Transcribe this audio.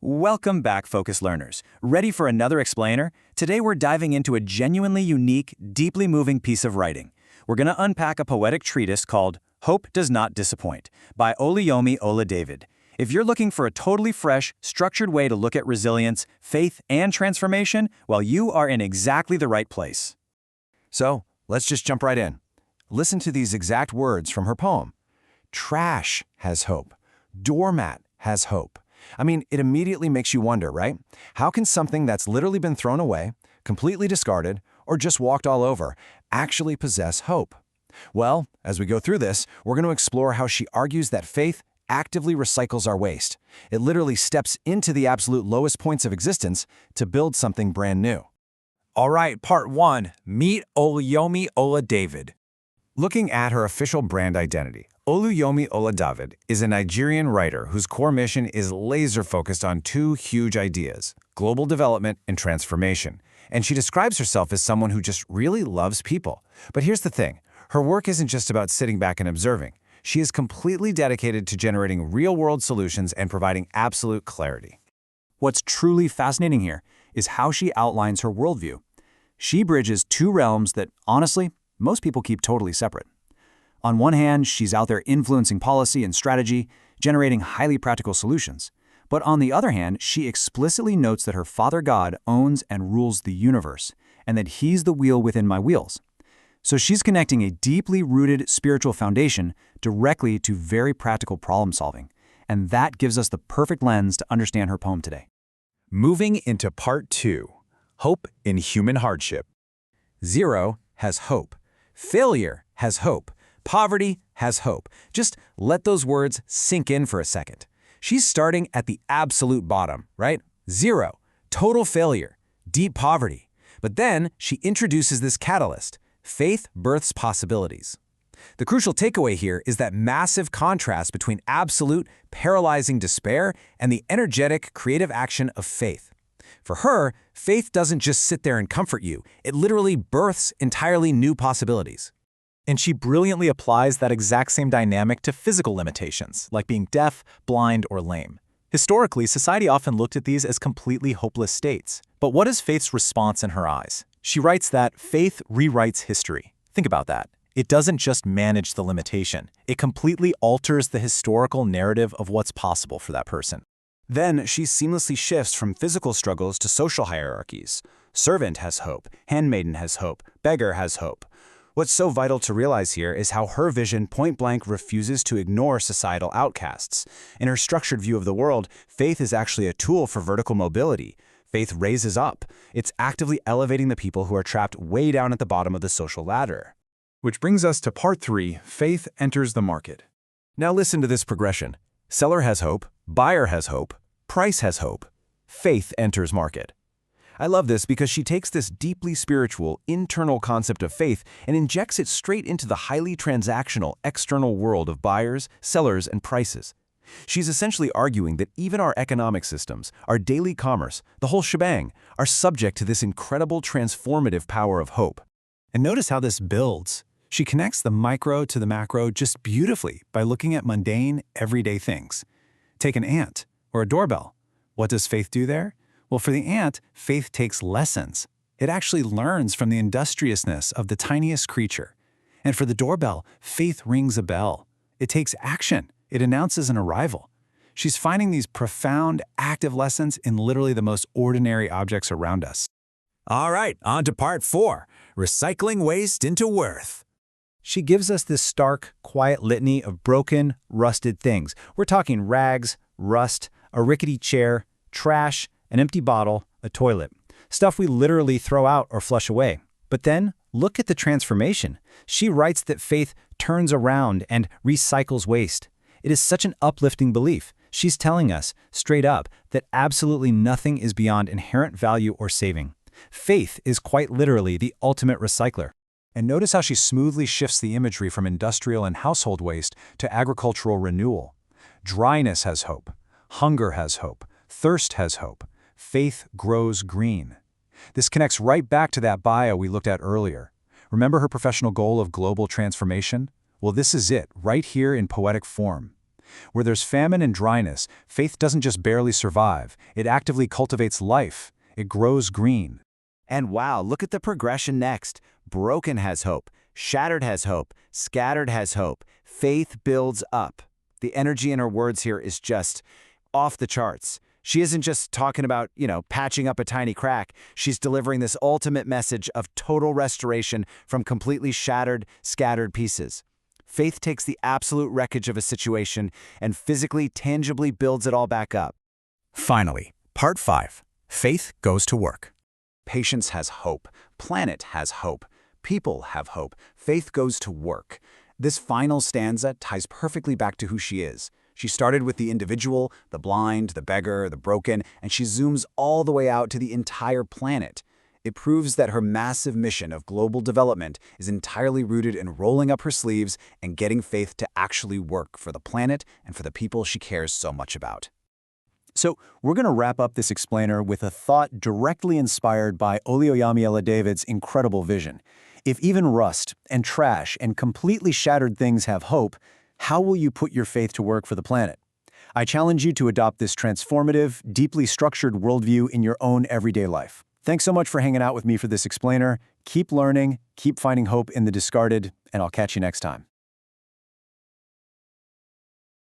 Welcome back, Focus Learners. Ready for another explainer? Today we're diving into a genuinely unique, deeply moving piece of writing. We're going to unpack a poetic treatise called Hope Does Not Disappoint by Oluyomi Oladavid. If you're looking for a totally fresh, structured way to look at resilience, faith, and transformation, well, you are in exactly the right place. So, let's just jump right in. Listen to these exact words from her poem. Trash has hope. Doormat has hope. I mean, it immediately makes you wonder, right? How can something that's literally been thrown away, completely discarded, or just walked all over, actually possess hope? Well, as we go through this, we're going to explore how she argues that faith actively recycles our waste. It literally steps into the absolute lowest points of existence to build something brand new. All right, part 1. Meet Oluyomi Oladavid. Looking at her official brand identity, Oluyomi Oladavid is a Nigerian writer whose core mission is laser-focused on two huge ideas: global development and transformation. And she describes herself as someone who just really loves people. But here's the thing, her work isn't just about sitting back and observing. She is completely dedicated to generating real-world solutions and providing absolute clarity. What's truly fascinating here is how she outlines her worldview. She bridges two realms that, honestly, most people keep totally separate. On one hand, she's out there influencing policy and strategy, generating highly practical solutions. But on the other hand, she explicitly notes that her Father God owns and rules the universe, and that he's the wheel within my wheels. So she's connecting a deeply rooted spiritual foundation directly to very practical problem solving. And that gives us the perfect lens to understand her poem today. Moving into part 2. Hope in human hardship. Zero has hope. Failure has hope. Poverty has hope. Just let those words sink in for a second. She's starting at the absolute bottom, right? Zero, total failure, deep poverty. But then she introduces this catalyst: faith births possibilities. The crucial takeaway here is that massive contrast between absolute, paralyzing despair and the energetic, creative action of faith. For her, faith doesn't just sit there and comfort you. It literally births entirely new possibilities. And she brilliantly applies that exact same dynamic to physical limitations, like being deaf, blind, or lame. Historically, society often looked at these as completely hopeless states. But what is faith's response in her eyes? She writes that faith rewrites history. Think about that. It doesn't just manage the limitation. It completely alters the historical narrative of what's possible for that person. Then she seamlessly shifts from physical struggles to social hierarchies. Servant has hope, handmaiden has hope, beggar has hope. What's so vital to realize here is how her vision point-blank refuses to ignore societal outcasts. In her structured view of the world, faith is actually a tool for vertical mobility. Faith raises up. It's actively elevating the people who are trapped way down at the bottom of the social ladder. Which brings us to part 3, faith enters the market. Now listen to this progression. Seller has hope, buyer has hope, price has hope, faith enters market. I love this because she takes this deeply spiritual, internal concept of faith and injects it straight into the highly transactional, external world of buyers, sellers, and prices. She's essentially arguing that even our economic systems, our daily commerce, the whole shebang, are subject to this incredible transformative power of hope. And notice how this builds. She connects the micro to the macro just beautifully by looking at mundane, everyday things. Take an ant or a doorbell. What does faith do there? Well, for the ant, faith takes lessons. It actually learns from the industriousness of the tiniest creature. And for the doorbell, faith rings a bell. It takes action. It announces an arrival. She's finding these profound, active lessons in literally the most ordinary objects around us. All right, on to part 4. Recycling waste into worth. She gives us this stark, quiet litany of broken, rusted things. We're talking rags, rust, a rickety chair, trash, an empty bottle, a toilet. Stuff we literally throw out or flush away. But then, look at the transformation. She writes that faith turns around and recycles waste. It is such an uplifting belief. She's telling us, straight up, that absolutely nothing is beyond inherent value or saving. Faith is quite literally the ultimate recycler. And notice how she smoothly shifts the imagery from industrial and household waste to agricultural renewal. Dryness has hope. Hunger has hope. Thirst has hope. Faith grows green. This connects right back to that bio we looked at earlier. Remember her professional goal of global transformation? Well, this is it, right here in poetic form. Where there's famine and dryness, faith doesn't just barely survive, it actively cultivates life. It grows green. And wow, look at the progression next. Broken has hope, shattered has hope, scattered has hope. Faith builds up. The energy in her words here is just off the charts. She isn't just talking about, patching up a tiny crack. She's delivering this ultimate message of total restoration from completely shattered, scattered pieces. Faith takes the absolute wreckage of a situation and physically, tangibly builds it all back up. Finally, Part 5. Faith goes to work. Patience has hope. Planet has hope. People have hope. Faith goes to work. This final stanza ties perfectly back to who she is. She started with the individual, the blind, the beggar, the broken, and she zooms all the way out to the entire planet. It proves that her massive mission of global development is entirely rooted in rolling up her sleeves and getting faith to actually work for the planet and for the people she cares so much about. So we're going to wrap up this explainer with a thought directly inspired by Oluwayemi David's incredible vision. If even rust and trash and completely shattered things have hope, how will you put your faith to work for the planet? I challenge you to adopt this transformative, deeply structured worldview in your own everyday life. Thanks so much for hanging out with me for this explainer. Keep learning, keep finding hope in the discarded, and I'll catch you next time.